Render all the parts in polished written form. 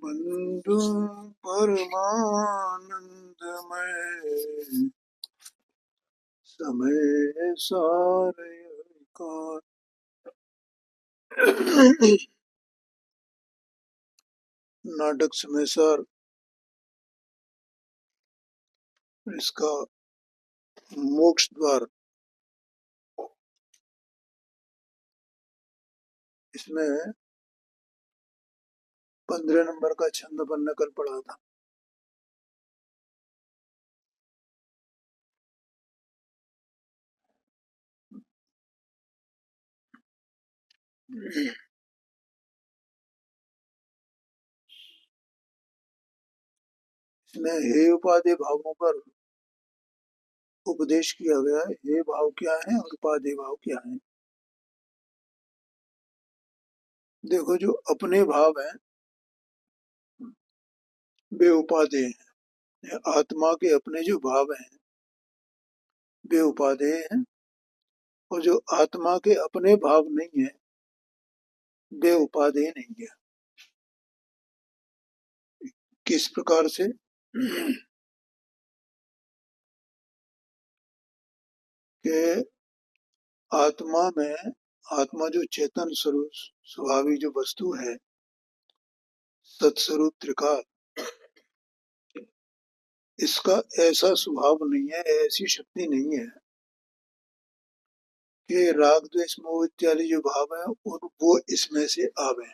बंधु परमानंदमय समय सारे का नाटक समय सार इसका मोक्ष द्वार। इसमें 15 नंबर का छंद अपन ने कल पढ़ा था। इसमें हे उपाधि भावों पर उपदेश किया गया है। हे भाव क्या है और उपाधि भाव क्या है। देखो, जो अपने भाव हैं वे उपाधेय हैं। आत्मा के अपने जो भाव हैं वे उपाधेय हैं, और जो आत्मा के अपने भाव नहीं है वे उपाधेय नहीं है। किस प्रकार से? कि आत्मा में, आत्मा जो चेतन स्वरूप स्वभावी जो वस्तु है, सत्स्वरूप त्रिकाल, इसका ऐसा स्वभाव नहीं है, ऐसी शक्ति नहीं है कि राग द्वेष मोह इत्यादि जो भाव है और वो इसमें से आवे।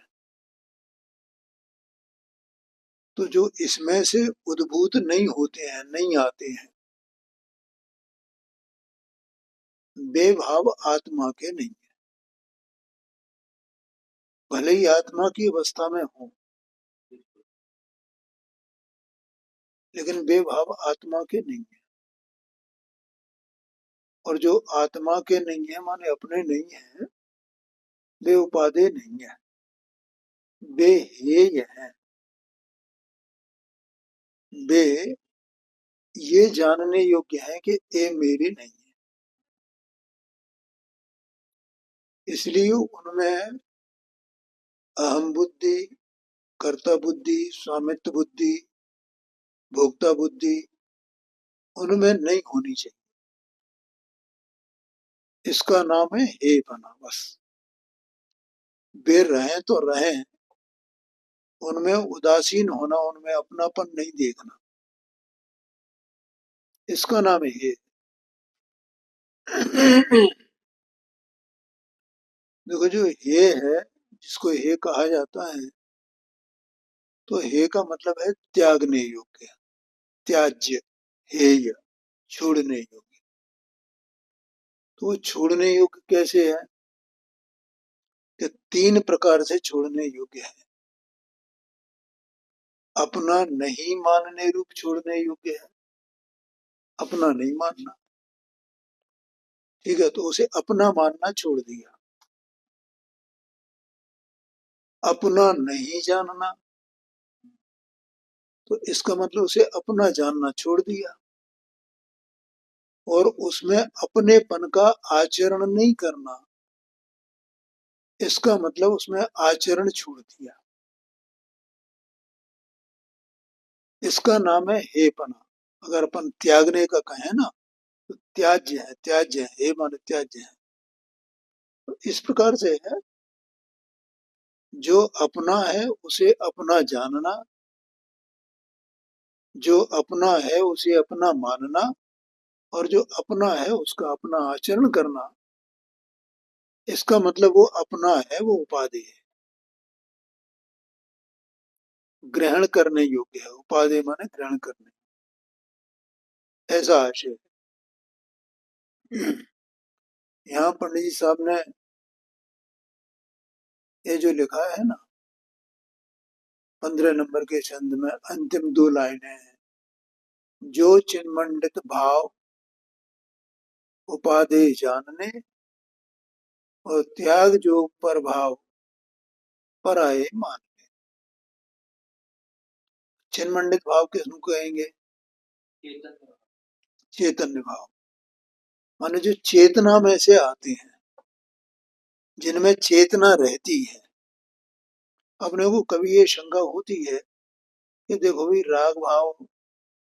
तो जो इसमें से उद्भूत नहीं होते हैं, नहीं आते हैं, वे भाव आत्मा के नहीं है। भले ही आत्मा की अवस्था में हो, लेकिन वे भाव आत्मा के नहीं है। और जो आत्मा के नहीं है माने अपने नहीं है, वे उपादेय नहीं है, वे हेय हैं। वे ये जानने योग्य है कि ये मेरी नहीं है। इसलिए उनमें अहम बुद्धि, कर्ता बुद्धि, स्वामित्व बुद्धि, भोक्ता बुद्धि उनमें नहीं होनी चाहिए। इसका नाम है हे बना। बस वे रहें तो रहें, उनमें उदासीन होना, उनमें अपनापन नहीं देखना, इसका नाम है हे। देखो, जो हे है, जिसको हे कहा जाता है, तो हे का मतलब है त्यागने योग्य, त्याज्य, हेय, छोड़ने योग्य। तो छोड़ने योग्य कैसे है? कि 3 प्रकार से छोड़ने योग्य है। अपना नहीं मानने रूप छोड़ने योग्य है। अपना नहीं मानना, ठीक है, तो उसे अपना मानना छोड़ दिया। अपना नहीं जानना, तो इसका मतलब उसे अपना जानना छोड़ दिया। और उसमें अपनेपन का आचरण नहीं करना, इसका मतलब उसमें आचरण छोड़ दिया। इसका नाम है हेपना। अगर अपन त्यागने का कहें ना, तो त्याज्य है, त्याज्य है, हे मान त्याज्य है। तो इस प्रकार से है, जो अपना है उसे अपना जानना, जो अपना है उसे अपना मानना, और जो अपना है उसका अपना आचरण करना, इसका मतलब वो अपना है, वो उपाधि है, ग्रहण करने योग्य है। उपाधि माने ग्रहण करने, ऐसा आशय। यहाँ पंडित जी साहब ने ये जो लिखा है ना, 15 नंबर के छंद में अंतिम 2 लाइनें हैं। जो चिन्मंडित भाव उपाधि जानने, और त्याग जो पर भाव पर आए मान। चिन्मंडित भाव किसको कहेंगे? चैतन्य भाव, माने जो चेतना में से आते हैं, जिनमें चेतना रहती है, अपने को कभी ये शंका होती है कि देखो भाई, राग भाव,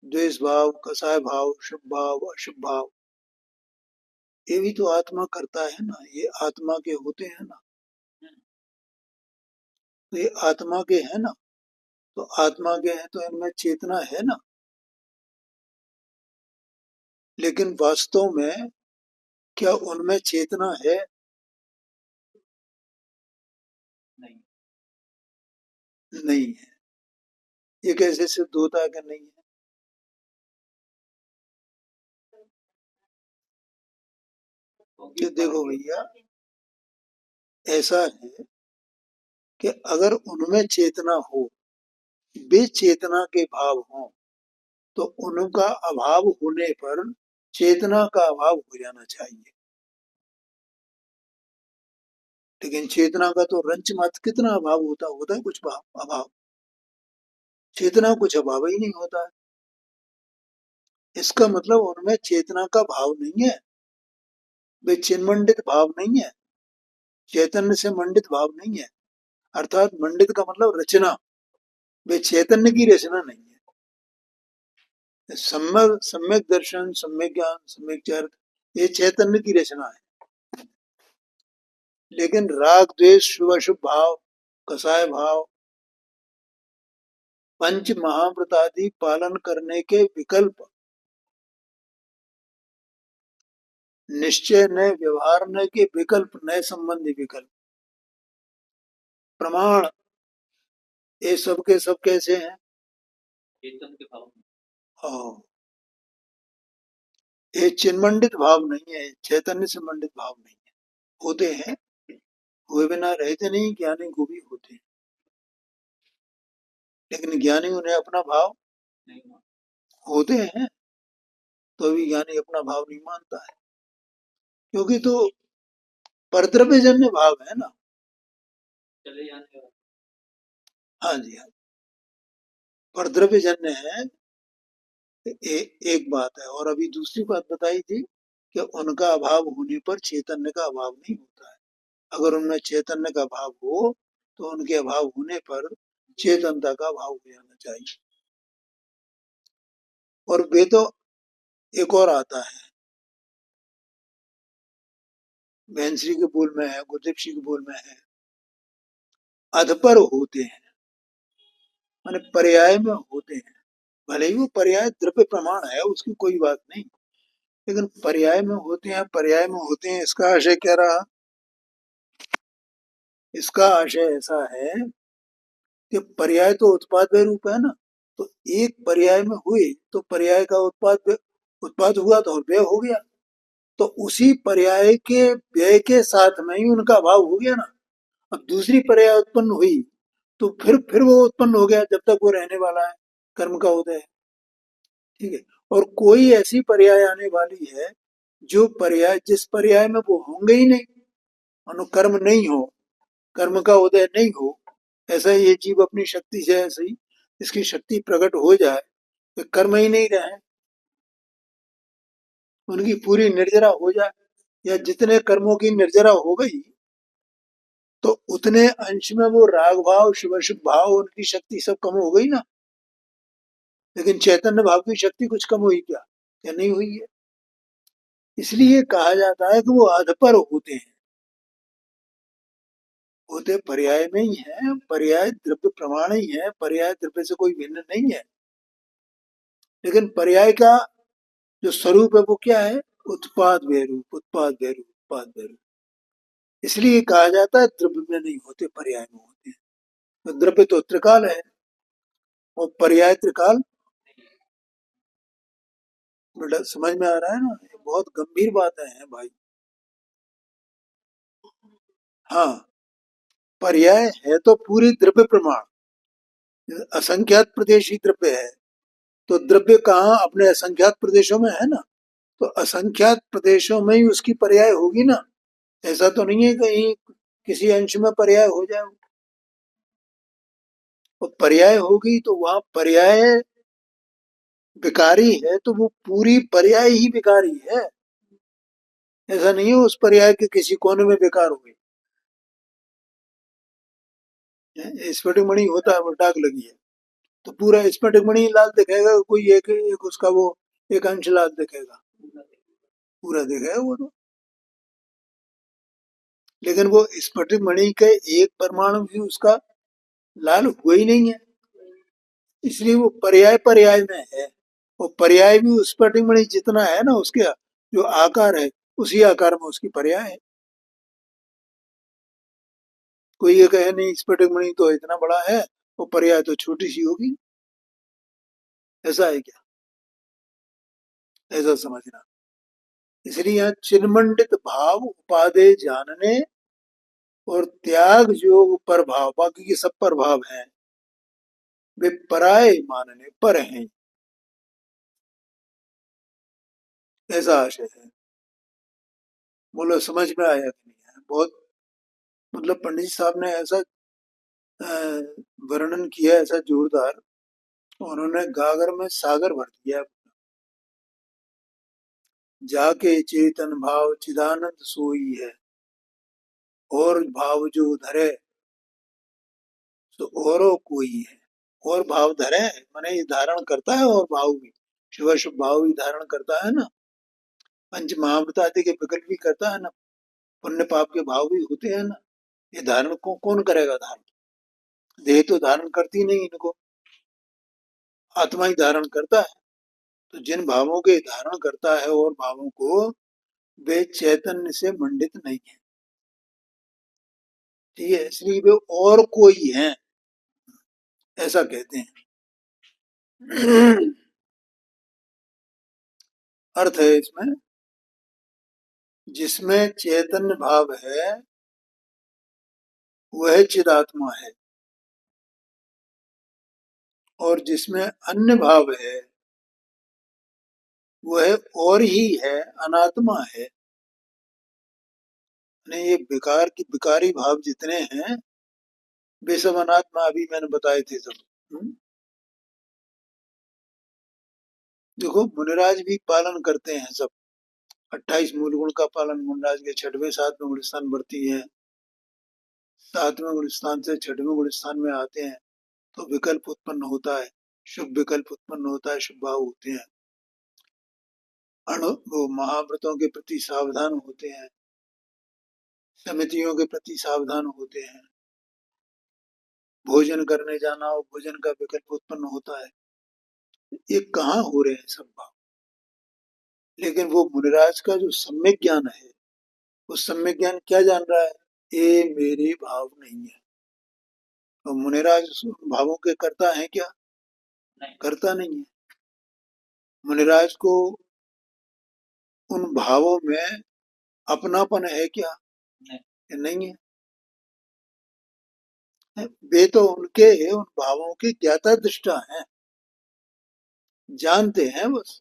द्वेष भाव, कसाय भाव, शुभ भाव, अशुभ भाव, ये भी तो आत्मा करता है ना, ये आत्मा के होते हैं ना, तो ये आत्मा के है ना, तो आत्मा के हैं तो इनमें चेतना है ना। लेकिन वास्तव में क्या उनमें चेतना है? नहीं है। ये कैसे सिद्ध होता है कि नहीं है? कि देखो भैया, ऐसा है कि अगर उनमें चेतना हो, वे चेतना के भाव हों, तो उनका अभाव होने पर चेतना का अभाव हो जाना चाहिए। लेकिन चेतना का तो रंच मात्र कितना अभाव होता है कुछ भाव अभाव। चेतना कुछ अभाव ही नहीं होता है। इसका मतलब उनमें चेतना का भाव नहीं है, वे चिन्मंडित भाव नहीं है, चैतन्य से मंडित भाव नहीं है। अर्थात मंडित का मतलब रचना, वे चैतन्य की रचना नहीं है। सम्यक सम्यक दर्शन, सम्यक ज्ञान, सम्यक चरित, ये चैतन्य की रचना है। लेकिन राग द्वेष शुभ अशुभ भाव, कसाय भाव, पंच महाव्रत आदि पालन करने के विकल्प, निश्चय न व्यवहार न के विकल्प, नए संबंधी विकल्प, प्रमाण, ये सब के सब कैसे हैं? चेतन के भाव। हाँ, ये चिन्मंडित भाव नहीं है, चैतन्य से मंडित भाव नहीं है। होते हैं, हुए बिना रहते नहीं, ज्ञानी को भी होते हैं। लेकिन ज्ञानी उन्हें अपना भाव होते हैं, तो भी ज्ञानी अपना भाव नहीं मानता है, क्योंकि तो परद्रव्यजन्य भाव है ना। चले जाने वाला। हाँ जी, हाँ, परद्रव्यजन्य है। एक बात है, और अभी दूसरी बात बताई थी कि उनका अभाव होने पर चैतन्य का अभाव नहीं होता है। अगर उनमें चैतन्य का भाव हो, तो उनके अभाव होने पर चेतनता का भाव हो जाना चाहिए। और वे तो एक और आता है, बहनश्री के बोल में है, गुरदीप सिंह के बोल में है, अधपर होते हैं, माने पर्याय में होते हैं। भले ही वो पर्याय द्रव्य प्रमाण है, उसकी कोई बात नहीं, लेकिन पर्याय में होते हैं, पर्याय में होते हैं, इसका आशय क्या रहा? इसका आशय ऐसा है कि पर्याय तो उत्पाद रूप है ना, तो एक पर्याय में हुए तो पर्याय का उत्पाद, उत्पाद हुआ तो व्यय हो गया, तो उसी पर्याय के व्यय के साथ में ही उनका अभाव हो गया ना। अब दूसरी पर्याय उत्पन्न हुई तो फिर वो उत्पन्न हो गया, जब तक वो रहने वाला है, कर्म का उदय है। ठीक है। और कोई ऐसी पर्याय आने वाली है जो पर्याय, जिस पर्याय में वो होंगे ही नहीं, अनुकर्म नहीं हो, कर्म का उदय नहीं हो, ऐसा ये जीव अपनी शक्ति से, ऐसे ही इसकी शक्ति प्रकट हो जाए कि कर्म ही नहीं रहे, उनकी पूरी निर्जरा हो जाए, या जितने कर्मों की निर्जरा हो गई, तो उतने अंश में वो राग भाव, शुभ शुभ भाव, उनकी शक्ति सब कम हो गई ना। लेकिन चैतन्य भाव की शक्ति कुछ कम हुई क्या? क्या नहीं हुई है? इसलिए कहा जाता है कि वो अधपर होते हैं। होते पर्याय में ही है, पर्याय द्रव्य प्रमाण ही है, पर्याय द्रव्य से कोई भिन्न नहीं है। लेकिन पर्याय का जो स्वरूप है वो क्या है? उत्पाद व्यरूप, उत्पाद व्यरूप, उत्पाद व्यरूप। इसलिए कहा जाता है द्रव्य में नहीं होते, पर्याय में होते हैं। तो द्रव्य तो त्रिकाल है और पर्याय त्रिकाल। बेटा समझ में आ रहा है ना? ये बहुत गंभीर बातें हैं भाई। हाँ, पर्याय है तो पूरी द्रव्य प्रमाण, असंख्यात प्रदेश ही द्रव्य है, तो द्रव्य कहाँ अपने असंख्यात प्रदेशों में है ना, तो असंख्यात प्रदेशों में ही उसकी पर्याय होगी ना। ऐसा तो नहीं है कहीं किसी अंश में पर्याय हो जाए, और पर्याय होगी तो वहां पर्याय विकारी है, तो वो पूरी पर्याय ही विकारी है। ऐसा नहीं है उस पर्याय के किसी कोने में बेकार हो गई। स्फटिक मणि होता है वो दाग लगी है, तो पूरा स्फटिक मणि लाल दिखेगा, कोई एक एक उसका वो एक अंश लाल दिखेगा, पूरा दिखेगा वो तो। लेकिन वो स्फटिक मणि के एक परमाणु भी उसका लाल हुआ ही नहीं है, इसलिए वो पर्याय पर्याय में है। वो पर्याय भी उस स्फटिक मणि जितना है ना, उसके जो आकार है उसी आकार में उसकी पर्याय है। कोई ये कहे नहीं स्फटिक मणि तो इतना बड़ा है, वो पर्याय तो छोटी सी होगी, ऐसा है क्या? ऐसा समझना। इसलिए यहाँ चिन्मंडित भाव उपादेय जानने और त्याग जो पर भाव, बाकी के सब पर भाव हैं, वे पराय मानने पर हैं, ऐसा आशय है। बोलो समझ में आया कि नहीं है? बहुत मतलब पंडित जी साहब ने ऐसा अ, वर्णन किया ऐसा जोरदार, उन्होंने गागर में सागर भर दिया। जाके चेतन भाव चिदानंद सोई है, और भाव जो धरे तो औरो कोई है। और भाव धरे माने ये धारण करता है, और भाव भी शुभ शुभ भाव भी धारण करता है ना, पंच महाभूत आदि के विकल्प भी करता है ना, पुण्य पाप के भाव भी होते हैं ना। ये धारण को कौन करेगा धारण? देह तो धारण करती नहीं इनको, आत्मा ही धारण करता है। तो जिन भावों के धारण करता है और भावों को, वे चैतन्य से मंडित नहीं है, ठीक है, इसलिए वे और कोई है, ऐसा कहते हैं। अर्थ है इसमें, जिसमें चैतन्य भाव है वह चिदात्मा है, और जिसमें अन्य भाव है वह और ही है, अनात्मा है। ये विकार की विकारी भाव जितने हैं वे सब अनात्मा, अभी मैंने बताए थे सब। देखो मुनिराज भी पालन करते हैं सब, 28 मूल गुण का पालन मुनिराज के 6वें 7वें गुण स्थान बढ़ती है, 7वें गुण स्थान से 6वें गुण स्थान में आते हैं तो विकल्प उत्पन्न होता है, शुभ विकल्प उत्पन्न होता है, शुभ भाव होते हैं। अणु वो महाव्रतों के प्रति सावधान होते हैं, समितियों के प्रति सावधान होते हैं, भोजन करने जाना हो भोजन का विकल्प उत्पन्न होता है। ये कहाँ हो रहे हैं सब भाव? लेकिन वो मुनिराज का जो सम्यक ज्ञान है, वो सम्यक ज्ञान क्या जान रहा है? ये मेरे भाव नहीं है। तो मुनिराज भावों के करता है क्या? नहीं, करता नहीं है। मुनिराज को उन भावों में अपनापन है क्या? नहीं, नहीं है। वे तो उनके उन भावों के ज्ञाता दृष्टा हैं, जानते हैं बस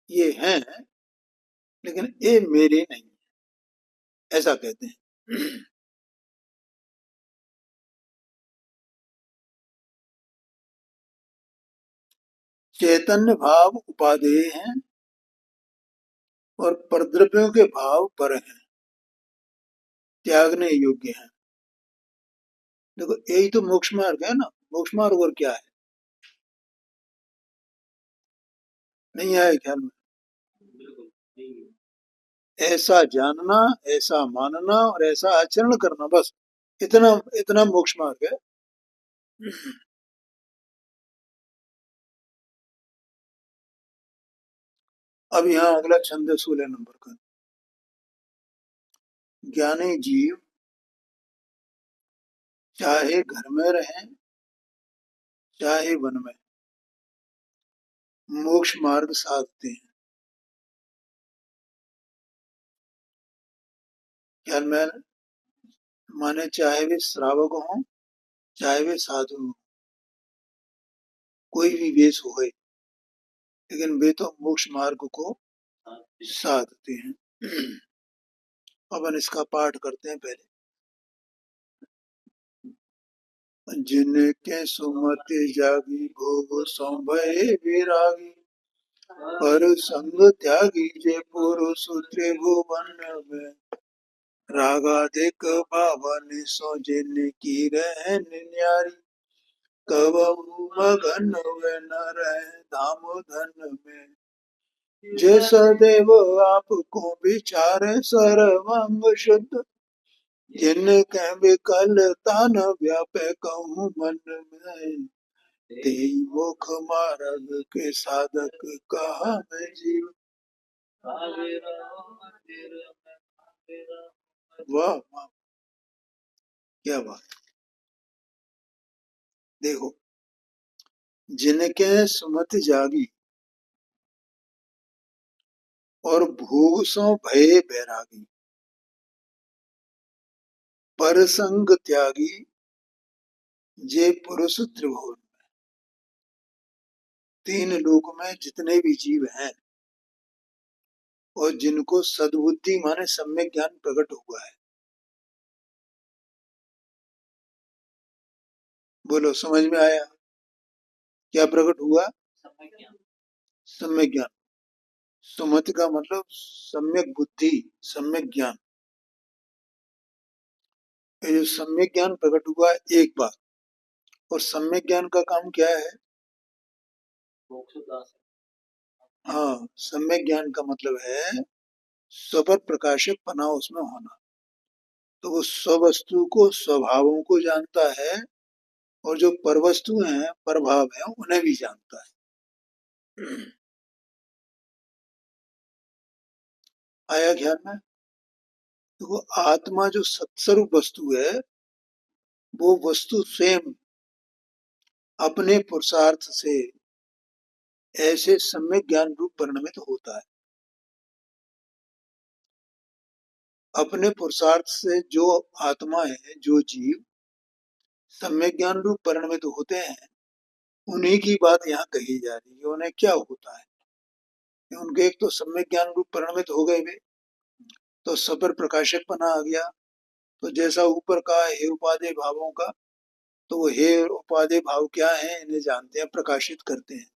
ये हैं, लेकिन ये मेरे नहीं, ऐसा कहते हैं। चैतन्य भाव उपादेय हैं और परद्रव्यों के भाव पर हैं, त्यागने योग्य हैं। देखो यही तो मोक्ष मार्ग है ना, मोक्ष मार्ग और क्या है? नहीं आया ख्याल में? ऐसा जानना, ऐसा मानना और ऐसा आचरण करना, बस इतना इतना मोक्ष मार्ग है। अब यहाँ अगला छंद है 16 नंबर का। ज्ञानी जीव चाहे घर में रहें चाहे वन में, मोक्ष मार्ग साधते हैं। ख्याल में? माने चाहे वे श्रावक हों चाहे वे साधु हों, कोई भी वेश हो, लेकिन वे तो मोक्ष मार्ग को साधते हैं। अपन इसका पाठ करते हैं पहले। जिनके सुमति जागी भोग सौंभय विरागी, पर संग त्यागी जे पुरुष त्रिभुवन में। रागाधिक भावन सो जिनकी रहन न्यारी, कबहु मगन वे न रहे धाम धन में। जे सदैव आपको विचार सर्वांग शुद्ध, जिनके विकलता न व्यापे कहूँ मन में। तेई मुख मार्ग के साधक कहा मैं जीव। वाह वाह, क्या बात। देखो, जिनके सुमति जागी और भोग सो भये बैरागी, पर संग त्यागी जे पुरुष त्रिभुवन। तीन लोक में जितने भी जीव हैं और जिनको सद्बुद्धि माने सम्यक ज्ञान प्रकट हुआ है, बोलो समझ में आया? क्या प्रकट हुआ? सम्यक ज्ञान। सुमति का मतलब सम्यक बुद्धि, सम्यक ज्ञान। ये जो सम्यक ज्ञान प्रकट हुआ है एक बार, और सम्यक ज्ञान का काम क्या है? हाँ, सम्यक ज्ञान का मतलब है स्वर प्रकाशक पना उसमें होना। तो वो स्ववस्तु को, स्वभावों को जानता है, और जो परवस्तु हैं, प्रभाव हैं, उन्हें भी जानता है। आया ख्याल में? तो वो आत्मा जो सत्स्वरूप वस्तु है, वो वस्तु स्वयं अपने पुरुषार्थ से ऐसे सम्यक ज्ञान रूप परिणमित होता है। अपने पुरुषार्थ से जो आत्मा है, जो जीव सम्यक ज्ञान रूप परिणमित होते हैं, उन्हीं की बात यहाँ कही जा रही है। उन्हें क्या होता है? उनके एक तो सम्यक ज्ञान रूप परिणमित हो गए वे, तो सपर प्रकाशक पना आ गया। तो जैसा ऊपर कहा हे उपादेय भावों का, तो वो हे उपादेय भाव क्या है, इन्हें जानते हैं, प्रकाशित करते हैं।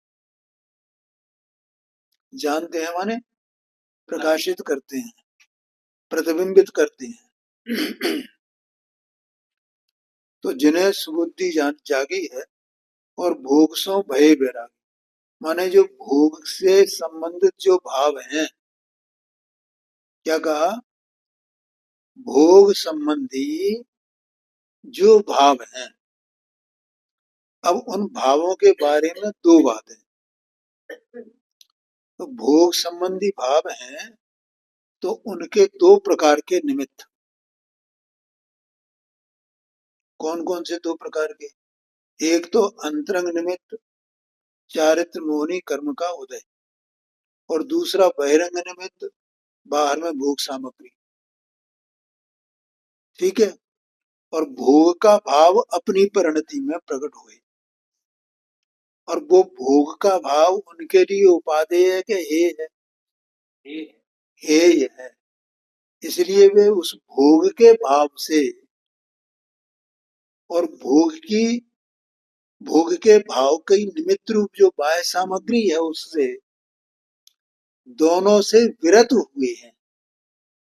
जानते हैं माने प्रकाशित करते हैं, प्रतिबिंबित करते हैं। तो जिन्हें सुबुद्धि जागी है और भोग सो भय बैरागी, माने जो भोग से संबंधित जो भाव हैं, क्या कहा? भोग संबंधी जो भाव हैं। अब उन भावों के बारे में दो बातें। तो भोग संबंधी भाव हैं, तो उनके दो प्रकार के निमित्त। कौन कौन से दो प्रकार के? एक तो अंतरंग निमित्त, चारित्र मोहनी कर्म का उदय, और दूसरा बहिरंग निमित्त, बाहर में भोग सामग्री। ठीक है? और भोग का भाव अपनी परिणति में प्रकट हुए, और वो भोग का भाव उनके लिए उपादेय है कि हे है? हेय है। इसलिए वे उस भोग के भाव से और भोग के भाव की निमित्त रूप जो बाह्य सामग्री है, उससे दोनों से विरत हुए हैं।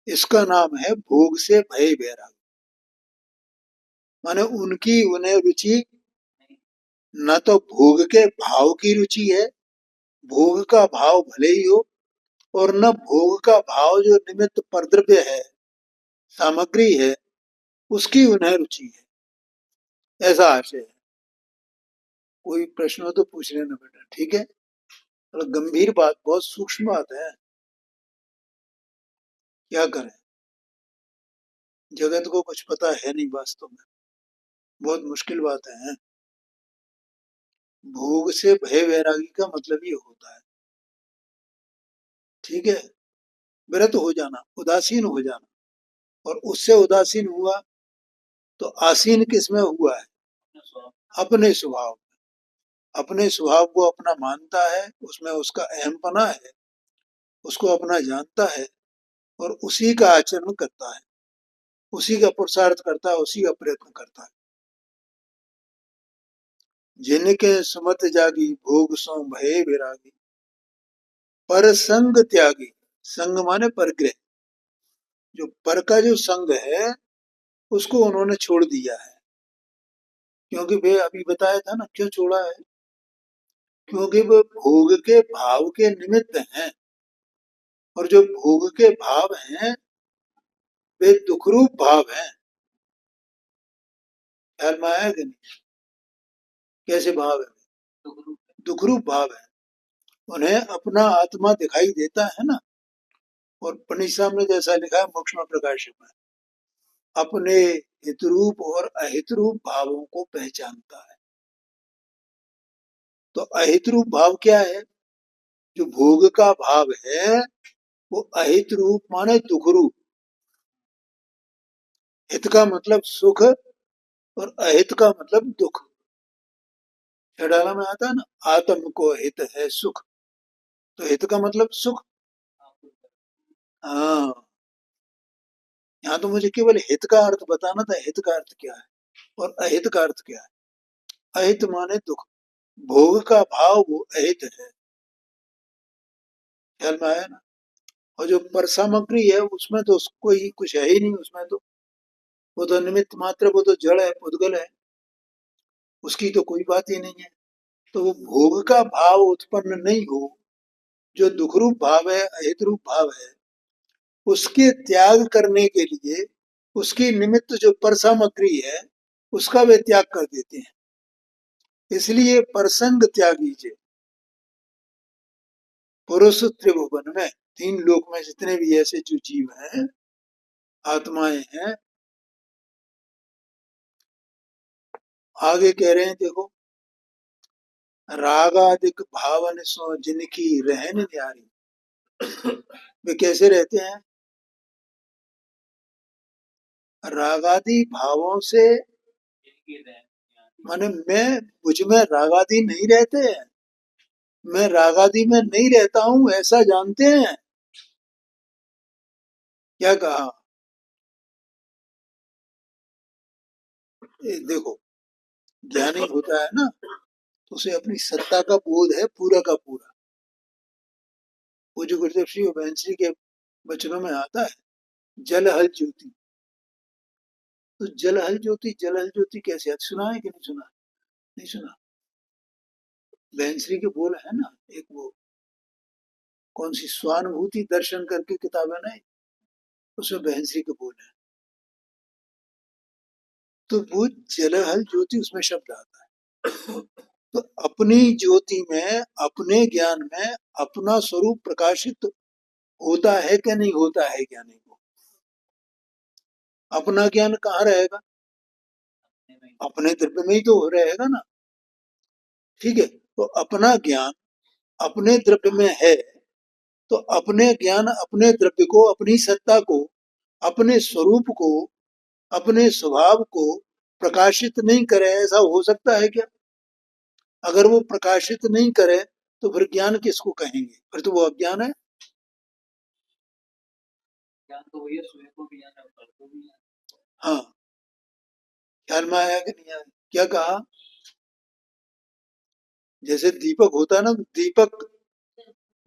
इसका नाम है भोग से भय बैराग। माने उनकी उन्हें रुचि न तो भोग के भाव की रुचि है, भोग का भाव भले ही हो, और न भोग का भाव जो निमित्त परद्रव्य है, सामग्री है, उसकी उन्हें रुचि है। ऐसा आशय है। कोई प्रश्न हो तो पूछ लेना बेटा, ठीक है? थोड़ा गंभीर बात, बहुत सूक्ष्म बात है। क्या करें, जगत को कुछ पता है नहीं वास्तव में, बहुत मुश्किल बात है। भोग से भय वैरागी का मतलब ये होता है, ठीक है? विरत हो जाना, उदासीन हो जाना। और उससे उदासीन हुआ तो आसीन किस में हुआ है? अपने स्वभाव। अपने स्वभाव को अपना मानता है, उसमें उसका अहमपना है, उसको अपना जानता है, और उसी का आचरण करता है, उसी का पुरुषार्थ करता है, उसी का प्रयत्न करता है। जिनके सुमत जागी भोग सो भय विरागी, पर संग त्यागी। संग माने परग्रह, जो पर का जो संग है उसको उन्होंने छोड़ दिया है। क्योंकि वे अभी बताया था ना क्यों छोड़ा है, क्योंकि वो भोग के भाव के निमित्त हैं, और जो भोग के भाव हैं वे दुखरूप भाव हैं। ख्याल में आया कि नहीं? कैसे भाव है? दुखरूप भाव है। उन्हें अपना आत्मा दिखाई देता है ना, और पंडित साहब ने जैसा लिखा है मोक्ष में प्रकाश में, अपने हितरूप और अहितरूप भावों को पहचानता है। तो अहितरूप भाव क्या है? जो भोग का भाव है वो अहित रूप माने दुख रूप। हित का मतलब सुख और अहित का मतलब दुख। छड़ाला में आता है ना, आत्म को हित है सुख, तो हित का मतलब सुख। हाँ, यहाँ तो मुझे केवल हित का अर्थ बताना था, हित का अर्थ क्या है और अहित का अर्थ क्या है। अहित माने दुख, भोग का भाव वो अहित है। ख्याल में आया ना? और जो पर सामग्री है उसमें तो कोई कुछ है ही नहीं, उसमें तो वो तो निमित्त मात्र, वो तो जड़ है, पुद्गल है, उसकी तो कोई बात ही नहीं है। तो वो भोग का भाव उत्पन्न नहीं हो, जो दुखरूप भाव है, अहित रूप भाव है, उसके त्याग करने के लिए उसकी निमित्त जो पर सामग्री है उसका वे त्याग कर देते हैं। इसलिए परसंग त्यागी जे पुरुष त्रिभुवन में, तीन लोक में जितने भी ऐसे जो जीव हैं, आत्माएं हैं, आगे कह रहे हैं देखो, रागादिक भावन सो जिनकी रहन न्यारी। वे कैसे रहते हैं? रागादि भावों से, माने मैं, मुझ में रागादि नहीं रहते हैं, मैं रागादि में नहीं रहता हूं ऐसा जानते हैं। क्या कहा? देखो, ज्ञानी होता है ना तो उसे अपनी सत्ता का बोध है पूरा का पूरा। वो जो गुरुदेव श्री बहनश्री के वचनों में आता है, जल हल ज्योति, तो जल हल ज्योति, जल हल ज्योति कैसे? सुना है कि नहीं सुना? नहीं सुना? बहनश्री के बोल है ना, एक वो कौन सी स्वानुभूति दर्शन करके किताब है ना, उसमें बहनश्री के बोल है। तो वो जल हल ज्योति उसमें शब्द आता है। तो अपनी ज्योति में, अपने ज्ञान में अपना स्वरूप प्रकाशित होता है कि नहीं होता है ज्ञानी को? अपना ज्ञान कहाँ रहेगा? अपने द्रव्य में ही तो रहेगा ना। ठीक है, तो अपना ज्ञान अपने द्रव्य में है, तो अपने ज्ञान अपने द्रव्य को, अपनी सत्ता को, अपने स्वरूप को, अपने स्वभाव को प्रकाशित नहीं करे, ऐसा हो सकता है क्या? अगर वो प्रकाशित नहीं करे तो फिर ज्ञान किसको कहेंगे? फिर तो वो अज्ञान है। ज्ञान तो वही है, स्वयं को भी ज्ञान है, फल को भी ज्ञान। हाँ, ख्याल में आया कि नहीं आया? क्या कहा? जैसे दीपक होता है ना, दीपक,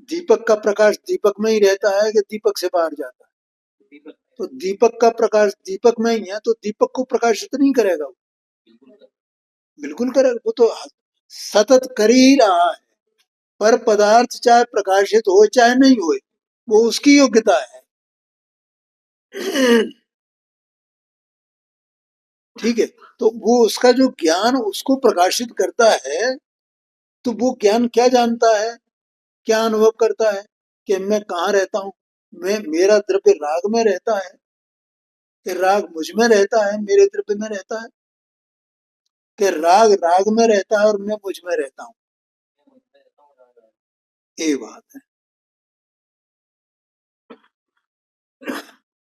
दीपक का प्रकाश दीपक में ही रहता है कि दीपक से बाहर जाता है? तो दीपक का प्रकाश दीपक में ही है, तो दीपक को प्रकाशित नहीं करेगा वो? बिल्कुल करेगा, वो तो सतत कर ही रहा है। पर पदार्थ चाहे प्रकाशित हो चाहे नहीं हो, वो उसकी योग्यता है। ठीक है, तो वो उसका जो ज्ञान उसको प्रकाशित करता है, तो वो ज्ञान क्या जानता है, क्या अनुभव करता है कि मैं कहाँ रहता हूँ? मैं, मेरा द्रव्य राग में रहता है कि राग मुझ में रहता है, मेरे द्रव्य में रहता है, कि राग राग में रहता है और मैं मुझ में रहता हूँ? ये बात है।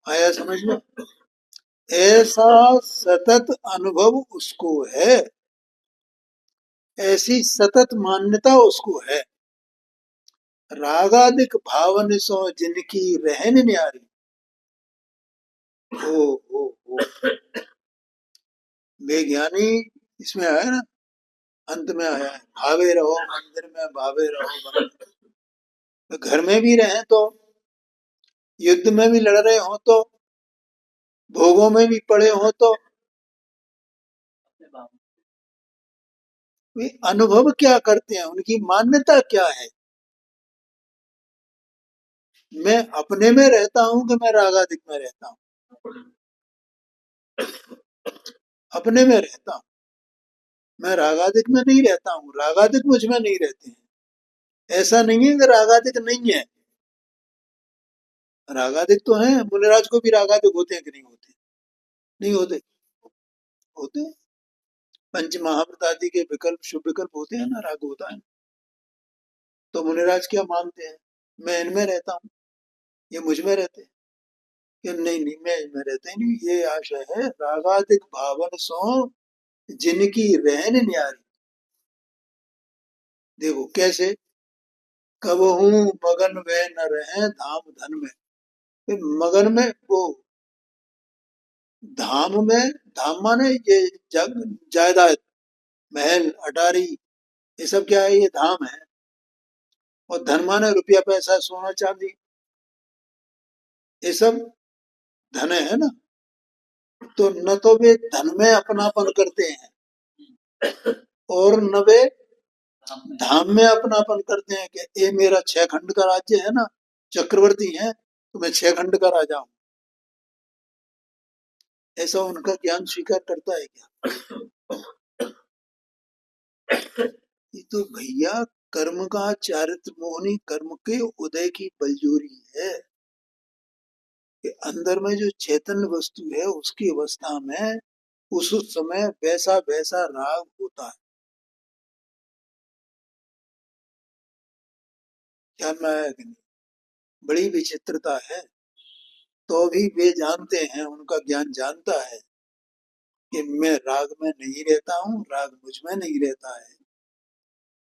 आया समझ में? ऐसा सतत अनुभव उसको है, ऐसी सतत मान्यता उसको है। रागादिक भावन सो जिनकी रहन न्यारी। ओ वे ज्ञानी, इसमें आया ना, अंत में आया है, भावे रहो मंदिर में, भावे रहो मंदिर में। तो घर में भी रहे तो युद्ध में भी लड़ रहे हो तो, भोगों में भी पड़े हो तो, वे अनुभव क्या करते हैं, उनकी मान्यता क्या है। मैं अपने में रहता हूं कि मैं रागादिक में रहता हूं? अपने में रहता हूं। मैं रागादिक में नहीं रहता हूं, रागादिक मुझ में नहीं रहते हैं। ऐसा नहीं है कि रागादिक नहीं है, रागादिक तो है। मुनिराज को भी रागादिक होते हैं कि नहीं होते? नहीं होते? होते हैं। पंच महाप्रतादि के विकल्प शुभ विकल्प होते हैं ना, राग होता है। तो मुनिराज क्या मानते हैं? मैं इनमें रहता हूँ, ये मुझ में रहते हैं। कि नहीं नहीं, मैं इनमें रहते ही नहीं, ये आशय है रागादिक भावन सो जिनकी रहन न्यारी। देखो कैसे, कबहू मगन वे न रहे धाम धन में। ये मगन में वो, धाम में, धाम माने ये जग जायदाद, महल अटारी, ये सब क्या है? ये धाम है। और धन माने रुपया पैसा सोना चांदी, ये सब धन है ना। तो न तो वे धन में अपनापन करते हैं, और न वे धाम में अपनापन करते हैं कि ये मेरा 6 खंड का राज्य है ना, चक्रवर्ती है, तो मैं 6 खंड का राजा हूं। ऐसा उनका ज्ञान स्वीकार करता है क्या? ये तो भैया कर्म का चारित्र मोहनी, कर्म के उदय की बलजोरी है कि अंदर में जो चैतन्य वस्तु है उसकी अवस्था में उस समय वैसा वैसा राग होता है। ध्यान में आया कि नहीं? बड़ी विचित्रता है। तो भी वे जानते हैं, उनका ज्ञान जानता है कि मैं राग में नहीं रहता हूँ, राग मुझ में नहीं रहता है।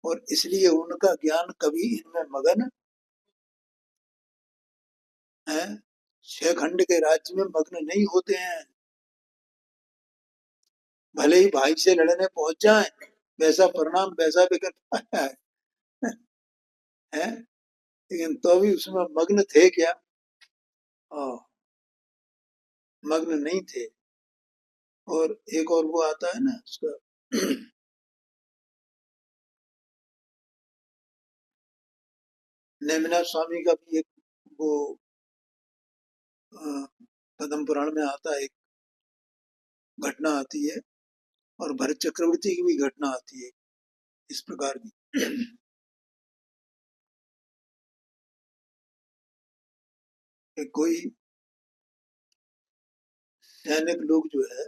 और इसलिए उनका ज्ञान कभी इनमें मगन है, 6 खंड के राज्य में मग्न नहीं होते हैं। भले ही भाई से लड़ने पहुंच जाए, वैसा परिणाम वैसा विकट है, है? लेकिन तो भी उसमें मग्न थे क्या? हाँ, मग्न नहीं थे। और एक और वो आता है ना उसका नेमिनाथ स्वामी का भी एक वो अ, पद्म पुराण में आता है, एक घटना आती है। और भरत चक्रवर्ती की भी घटना आती है इस प्रकार की कि कोई सैनिक लोग जो है,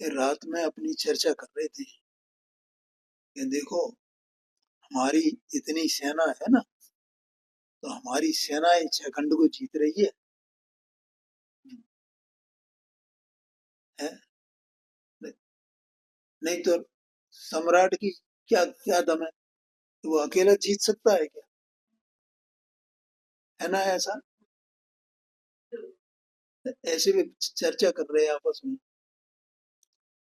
ये रात में अपनी चर्चा कर रहे थे कि देखो हमारी इतनी सेना है ना, तो हमारी सेना ये 6 खंड को जीत रही है? नहीं तो सम्राट की क्या क्या दम है? वो अकेला जीत सकता है क्या? है ना ऐसा? ऐसे भी चर्चा कर रहे हैं आपस में।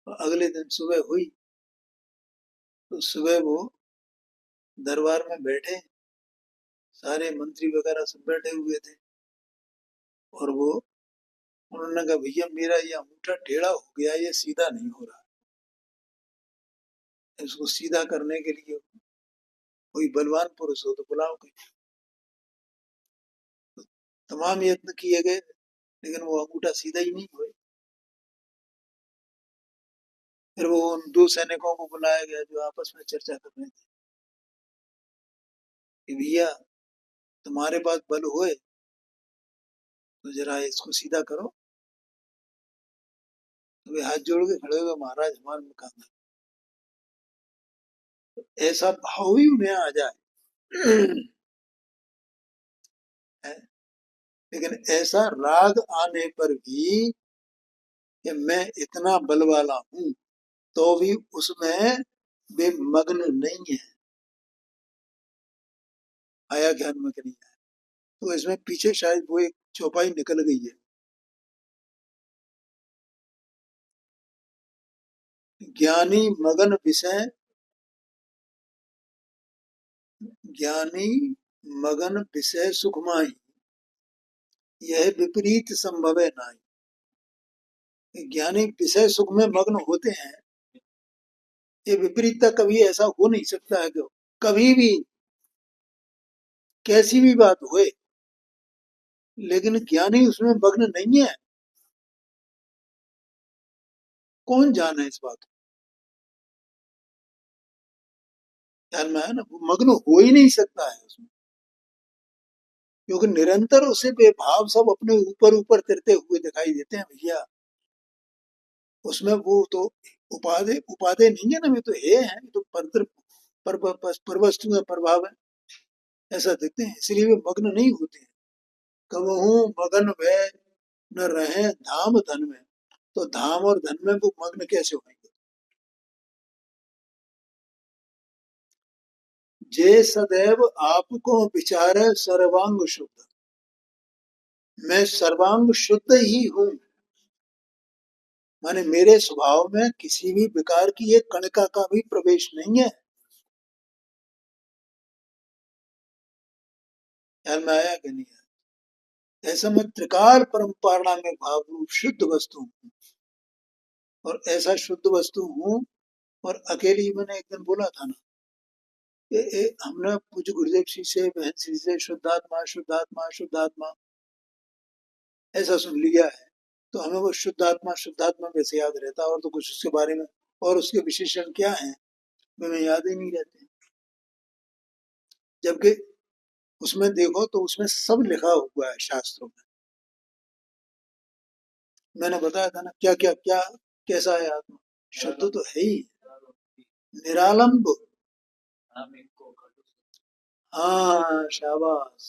और अगले दिन सुबह हुई, तो सुबह वो दरबार में बैठे, सारे मंत्री वगैरह सब बैठे हुए थे। और वो, उन्होंने कहा भैया मेरा ये अंगूठा टेढ़ा हो गया, ये सीधा नहीं हो रहा, इसको सीधा करने के लिए कोई बलवान पुरुष हो तो बुलाओ कोई। तो तमाम यत्न किए गए, लेकिन वो अंगूठा सीधा ही नहीं हुआ। फिर वो उन 2 सैनिकों को बुलाया गया जो आपस में चर्चा कर रहे थे कि भैया तुम्हारे पास बल होए तो जरा इसको सीधा करो। तो वे हाथ जोड़ के खड़े हुए, महाराज हमारे मुकाम है। ऐसा भाव ही उन्हें आ जाए है? लेकिन ऐसा राग आने पर भी कि मैं इतना बल वाला हूं, तो भी उसमें वे मग्न नहीं है। आया ज्ञान में कि नहीं आया? तो इसमें पीछे शायद वो एक चौपाई निकल गई है। ज्ञानी मगन विषय, ज्ञानी मगन विषय सुख माही, यह विपरीत संभव है नाई। ज्ञानी विषय सुख में मग्न होते हैं, ये विपरीतता कभी ऐसा हो नहीं सकता है कि कभी भी कैसी भी बात होए, लेकिन ज्ञानी उसमें मग्न नहीं है। कौन जाने इस बात को? ध्यान में है ना, वो मग्न हो ही नहीं सकता है उसमें, क्योंकि निरंतर उसे बेभाव सब अपने ऊपर ऊपर तिरते हुए दिखाई देते हैं भैया। उसमें वो तो उपाधि उपाधि नहीं है ना, वे तो है तो पर वस्तु है, प्रभाव है, ऐसा देखते हैं, इसलिए वे मग्न नहीं होते हैं। कबहू मगन वे न रहे धाम धन में, तो धाम और धन में वो मग्न कैसे होंगे? जे सदैव आपको विचारे सर्वांग शुद्ध, मैं सर्वांग शुद्ध ही हूँ, माने मेरे स्वभाव में किसी भी विकार की एक कणिका का भी प्रवेश नहीं है। ध्यान में आया कि नहीं आया? ऐसा मैं त्रिकाल परम्परा में भाव रूप शुद्ध वस्तु हूँ, और ऐसा शुद्ध वस्तु हूँ। और अकेली मैंने एक दिन बोला था ना, हमने पूज्य गुरुदेव जी से, बहन श्री से शुद्धात्मा शुद्धात्मा शुद्धात्मा ऐसा सुन लिया है, तो हमें वो शुद्धात्मा वैसे याद रहता, और तो कुछ उसके बारे में और उसके विशेषण क्या है हमें याद ही नहीं रहते। जबकि उसमें देखो तो उसमें सब लिखा हुआ है शास्त्रों में। मैंने बताया था ना, क्या क्या क्या कैसा है आत्मा, शुद्ध तो है ही, निरालंब। हाँ शाबाश।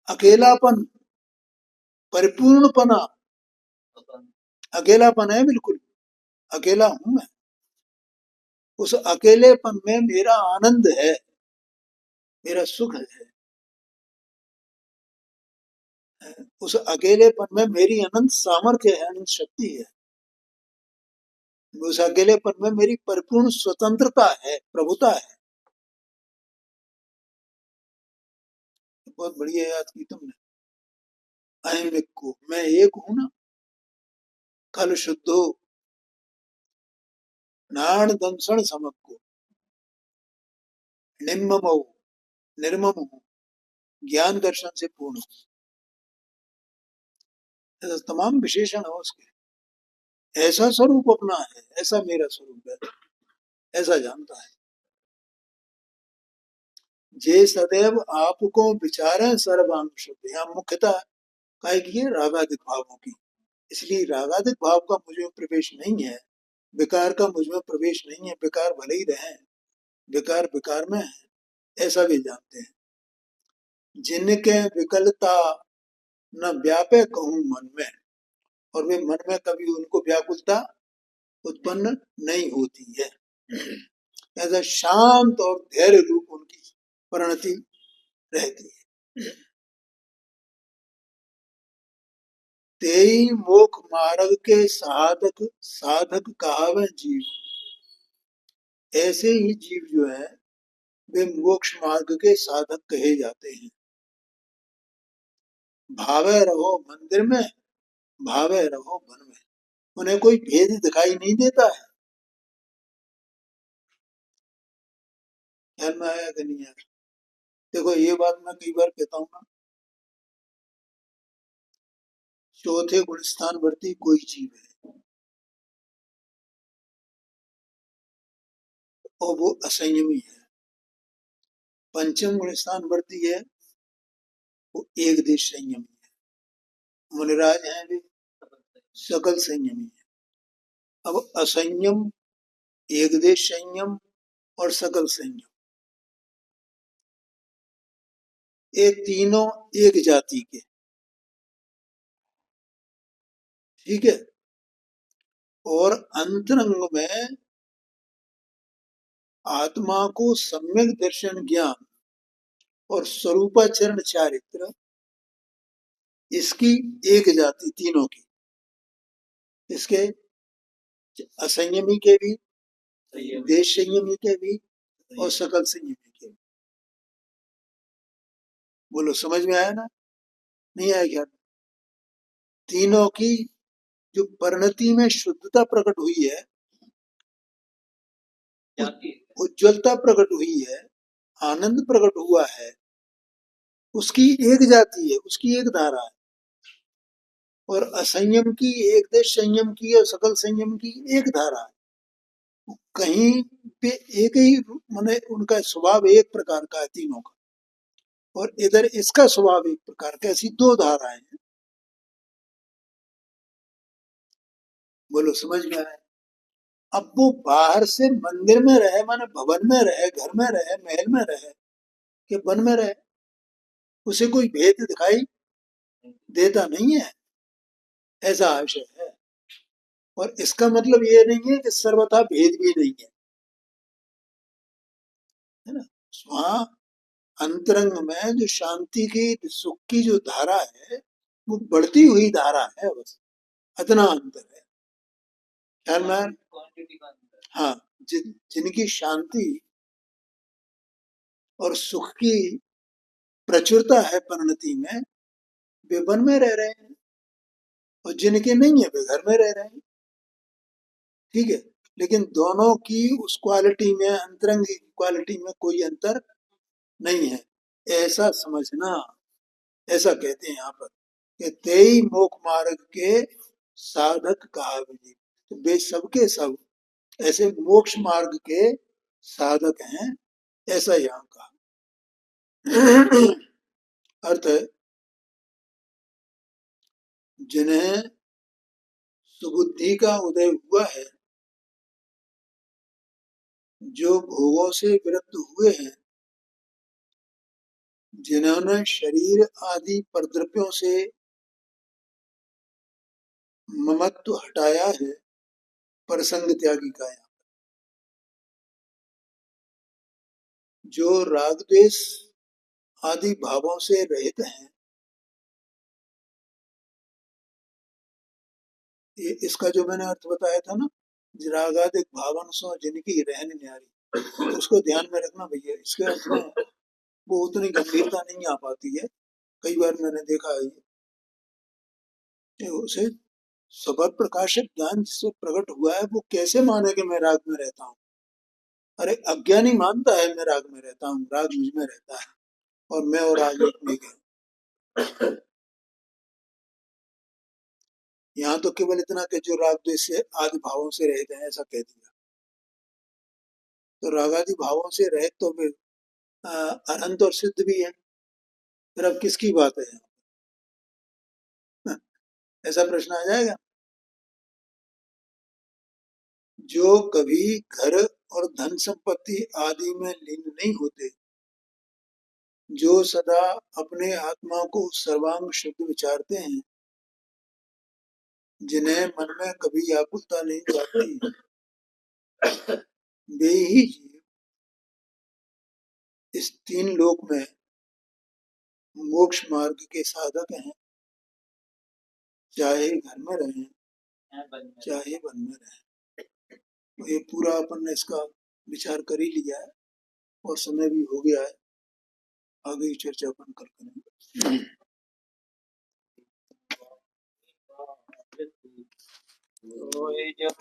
अकेलापन, परिपूर्णपना, अकेलापन है बिल्कुल, अकेला हूं मैं, उस अकेलेपन में मेरा आनंद है, मेरा सुख है, उस अकेलेपन में मेरी अनंत सामर्थ्य है, अनंत शक्ति है, उस अकेलेपन में मेरी परिपूर्ण स्वतंत्रता है, प्रभुता है। बहुत बढ़िया याद की तुमने। अहम एक को, मैं एक हूं ना, खल शुद्धो नाण दंसण समक्को, निम्मम निर्मम हूं, ज्ञान दर्शन से पूर्ण, ऐसा तमाम विशेषण है उसके। ऐसा स्वरूप अपना है, ऐसा मेरा स्वरूप है, ऐसा जानता है। जे सदैव आपको विचारे सर्वांग शुद्ध, यहाँ मुख्यतः कहेगी रागादिक भावों की, इसलिए रागादिक भाव का मुझ में प्रवेश नहीं है, विकार का मुझ में प्रवेश नहीं है, विकार भले ही रहे, विकार विकार में है, ऐसा भी जानते हैं। जिनके विकलता न व्यापे कहूं मन में, और वे मन में कभी उनको व्याकुलता उत्पन्न नहीं होती है, ऐसा शांत और धैर्य रूप उनकी परिणति रहती है। तेई मोक्ष मार्ग के साधक साधक कहावे जीव, ऐसे ही जीव जो है वे मोक्ष मार्ग के साधक कहे जाते हैं। भावे रहो मंदिर में, भावे रहो वन में, उन्हें कोई भेद दिखाई नहीं देता है। ध्यान में आया कि नहीं आया? देखो ये बात मैं कई बार कहता हूँ ना, चौथे गुण स्थान वर्ती कोई जीव है और वो असंयमी है, पंचम गुण स्थान वर्ती है वो एक देश संयमी है, मुनिराज हैं वे सकल संयमी है। अब असंयम, एक देश संयम और सकल संयम, ये तीनों एक जाति के, ठीक है। और अंतरंग में आत्मा को सम्यक दर्शन ज्ञान और स्वरूपाचरण चारित्र, इसकी एक जाति तीनों की, इसके असंयमी के भी, देश संयमी के भी और सकल संयमी के भी। बोलो समझ में आया ना? नहीं आया ख्याल? तीनों की जो परिणति में शुद्धता प्रकट हुई है, उज्ज्वलता प्रकट हुई है, आनंद प्रकट हुआ है, उसकी एक जाति है, उसकी एक धारा है। और असंयम की, एक देश संयम की और सकल संयम की एक धारा है। कहीं पे एक ही माने उनका स्वभाव एक प्रकार का है तीनों का, और इधर इसका स्वभाव एक प्रकार का, ऐसी दो धाराएं हैं। बोलो समझ में आया? अब वो बाहर से मंदिर में रहे, माने भवन में रहे, घर में रहे, महल में रहे, कि वन में रहे, उसे कोई भेद दिखाई देता नहीं है, ऐसा आशय है। और इसका मतलब ये नहीं है कि सर्वथा भेद भी नहीं है ना? वहां अंतरंग में जो शांति की, सुख की जो धारा है, वो बढ़ती हुई धारा है, बस इतना अंतर है। ख्याल में? हाँ, जिनकी शांति और सुख की प्रचुरता है परिणति में, वे वन में रह रहे हैं, और जिनके नहीं है वे घर में रह रहे हैं। ठीक है, लेकिन दोनों की उस क्वालिटी में, अंतरंग की क्वालिटी में कोई अंतर नहीं है, ऐसा समझना। ऐसा कहते हैं यहाँ पर कि तेई मोक्ष मार्ग के साधक कहा विधि। तो वे सबके सब ऐसे मोक्ष मार्ग के साधक हैं, ऐसा यहाँ कहा। अर्थ है, जिन्हें सुबुद्धि का उदय हुआ है, जो भोगों से विरक्त हुए हैं, जिन्होंने शरीर आदि परद्रव्यों से ममत्व हटाया है, परसंग त्यागी का, जो राग द्वेष आदि भावों से रहित हैं। ये इसका जो मैंने अर्थ बताया था ना, रागादिक भावन सो जिनकी रहन न्यारी, उसको ध्यान में रखना भैया। इसके अर्थ में वो उतनी गंभीरता नहीं आ पाती है, कई बार मैंने देखा है ये। उसे सबर प्रकाशक ज्ञान जिससे प्रकट हुआ है, वो कैसे माने कि मैं राग में रहता हूँ? अरे अज्ञानी मानता है मैं राग में रहता हूँ, राग मुझ में रहता है, और मैं और राग एक में गए। यहाँ तो केवल इतना कि जो राग द्वेष से आदि भावों से रहित हैं, ऐसा कह दिया। तो रागादि भावों से रहित तो फिर अनंत और सिद्ध भी है, फिर अब किसकी बात है? ऐसा प्रश्न आ जाएगा। जो कभी घर और धन संपत्ति आदि में लीन नहीं होते, जो सदा अपने आत्मा को सर्वांग शुद्ध विचारते हैं, जिन्हें मन में कभी व्याकुलता नहीं जाती, वे ही जीव इस तीन लोक में मोक्ष मार्ग के साधक हैं, चाहे घर में रहें, चाहे वन में रहें। तो ये पूरा अपन ने इसका विचार कर ही लिया है, और समय भी हो गया है। आगे की चर्चा अपन कल करेंगे।